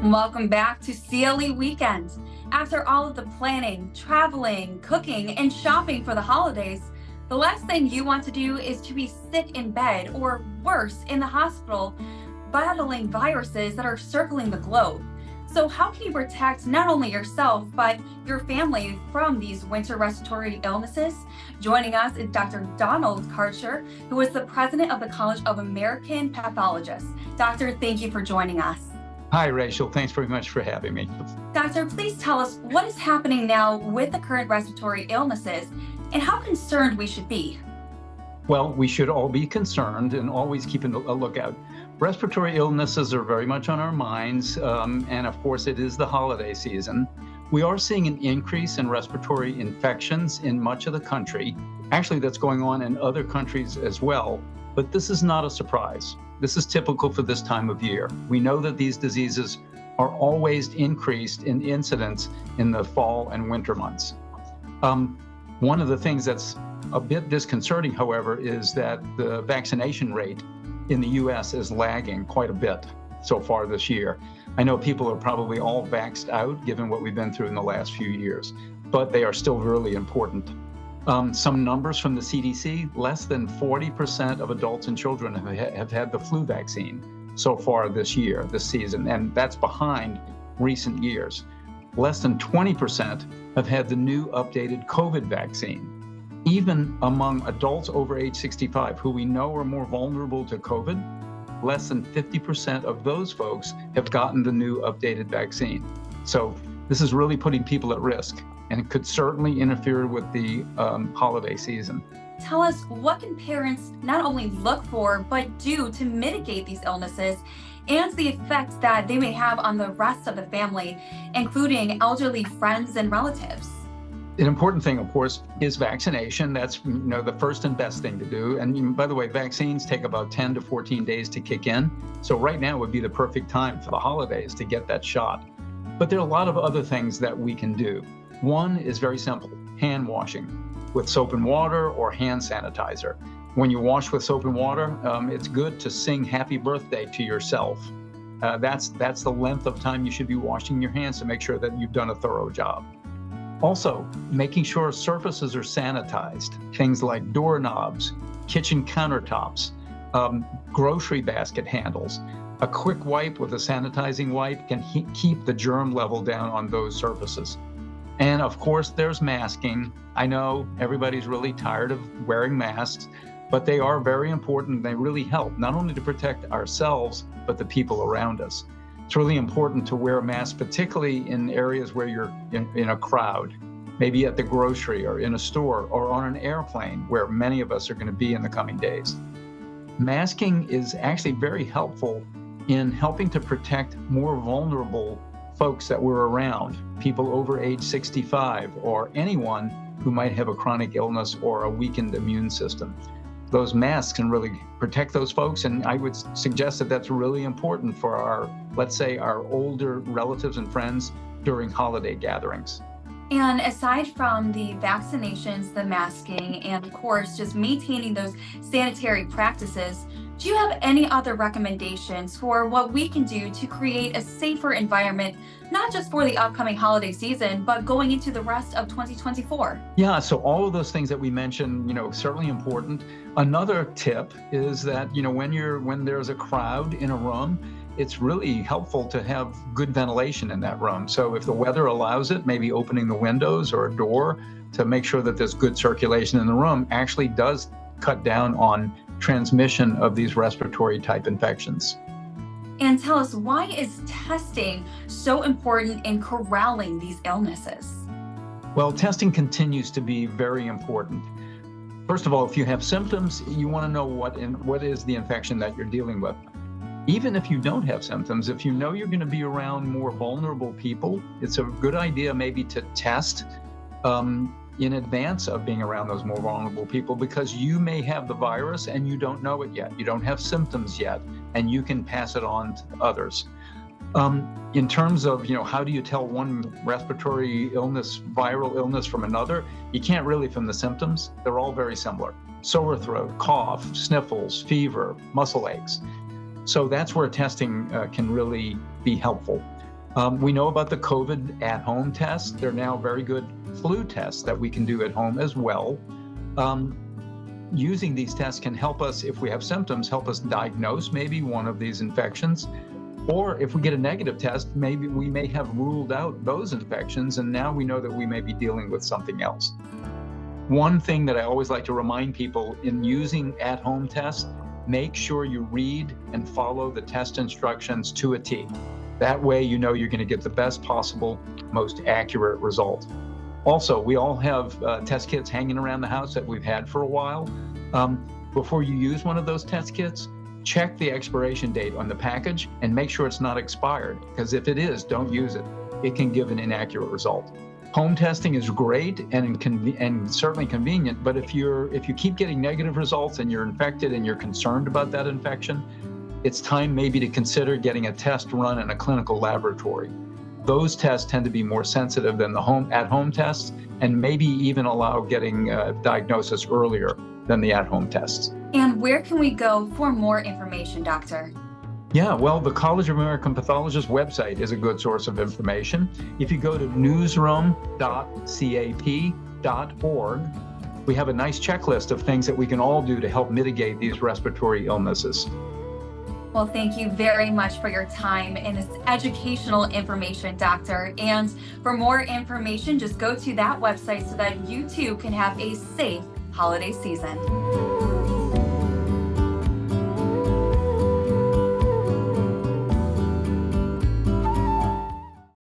Welcome back to CLE Weekend. After all of the planning, traveling, cooking, and shopping for the holidays, the last thing you want to do is to be sick in bed or worse, in the hospital, battling viruses that are circling the globe. So, how can you protect not only yourself, but your family from these winter respiratory illnesses? Joining us is Dr. Donald Karcher, who is the president of the College of American Pathologists. Doctor, thank you for joining us. Hi, Rachel. Thanks very much for having me. Doctor, please tell us what is happening now with the current respiratory illnesses and how concerned we should be. Well, we should all be concerned and always keep a lookout. Respiratory illnesses are very much on our minds, and of course, it is the holiday season. We are seeing an increase in respiratory infections in much of the country. Actually, that's going on in other countries as well, but this is not a surprise. This is typical for this time of year. We know that these diseases are always increased in incidence in the fall and winter months. One of the things that's a bit disconcerting, however, is that the vaccination rate in the US is lagging quite a bit so far this year. I know people are probably all vaxxed out given what we've been through in the last few years, but they are still really important. Some numbers from the CDC, less than 40% of adults and children have had the flu vaccine so far this season, and that's behind recent years. Less than 20% have had the new updated COVID vaccine. Even among adults over age 65, who we know are more vulnerable to COVID, less than 50% of those folks have gotten the new updated vaccine. So this is really putting people at risk, and it could certainly interfere with the holiday season. Tell us, what can parents not only look for, but do to mitigate these illnesses and the effects that they may have on the rest of the family, including elderly friends and relatives? An important thing, of course, is vaccination. That's the first and best thing to do. And by the way, vaccines take about 10 to 14 days to kick in. So right now would be the perfect time for the holidays to get that shot. But there are a lot of other things that we can do. One is very simple: hand washing with soap and water or hand sanitizer. When you wash with soap and water, it's good to sing happy birthday to yourself. That's the length of time you should be washing your hands to make sure that you've done a thorough job. Also, making sure surfaces are sanitized, things like doorknobs, kitchen countertops, grocery basket handles. A quick wipe with a sanitizing wipe can keep the germ level down on those surfaces. And of course, there's masking. I know everybody's really tired of wearing masks, but they are very important. They really help, not only to protect ourselves, but the people around us. It's really important to wear a mask, particularly in areas where you're in a crowd, maybe at the grocery or in a store or on an airplane, where many of us are going to be in the coming days. Masking is actually very helpful in helping to protect more vulnerable folks that we're around, people over age 65 or anyone who might have a chronic illness or a weakened immune system. Those masks can really protect those folks, and I would suggest that that's really important for our, let's say, our older relatives and friends during holiday gatherings. And aside from the vaccinations, the masking, and of course, just maintaining those sanitary practices, do you have any other recommendations for what we can do to create a safer environment, not just for the upcoming holiday season, but going into the rest of 2024? Yeah, so all of those things that we mentioned, certainly important. Another tip is that, when there's a crowd in a room, it's really helpful to have good ventilation in that room. So if the weather allows it, maybe opening the windows or a door to make sure that there's good circulation in the room actually does cut down on transmission of these respiratory type infections. And tell us, why is testing so important in corralling these illnesses? Well, testing continues to be very important. First of all, if you have symptoms, you want to know what is the infection that you're dealing with. Even if you don't have symptoms, if you know you're going to be around more vulnerable people, it's a good idea maybe to test in advance of being around those more vulnerable people, because you may have the virus and you don't know it yet. You don't have symptoms yet, and you can pass it on to others. In terms of, how do you tell one respiratory illness, viral illness from another? You can't really from the symptoms. They're all very similar. Sore throat, cough, sniffles, fever, muscle aches. So that's where testing can really be helpful. We know about the COVID at-home tests. They're now very good flu tests that we can do at home as well. Using these tests can help us, if we have symptoms, help us diagnose maybe one of these infections. Or if we get a negative test, maybe we may have ruled out those infections, and now we know that we may be dealing with something else. One thing that I always like to remind people in using at-home tests, make sure you read and follow the test instructions to a T. That way you know you're going to get the best possible, most accurate result. Also, we all have test kits hanging around the house that we've had for a while. Before you use one of those test kits, check the expiration date on the package and make sure it's not expired, because if it is, don't use it. It can give an inaccurate result. Home testing is great and certainly convenient, but if you keep getting negative results and you're infected and you're concerned about that infection, it's time maybe to consider getting a test run in a clinical laboratory. Those tests tend to be more sensitive than the at-home tests, and maybe even allow getting diagnosis earlier than the at-home tests. And where can we go for more information, doctor? Yeah, well, the College of American Pathologists website is a good source of information. If you go to newsroom.cap.org, we have a nice checklist of things that we can all do to help mitigate these respiratory illnesses. Well, thank you very much for your time and this educational information, doctor. And for more information, just go to that website so that you too can have a safe holiday season.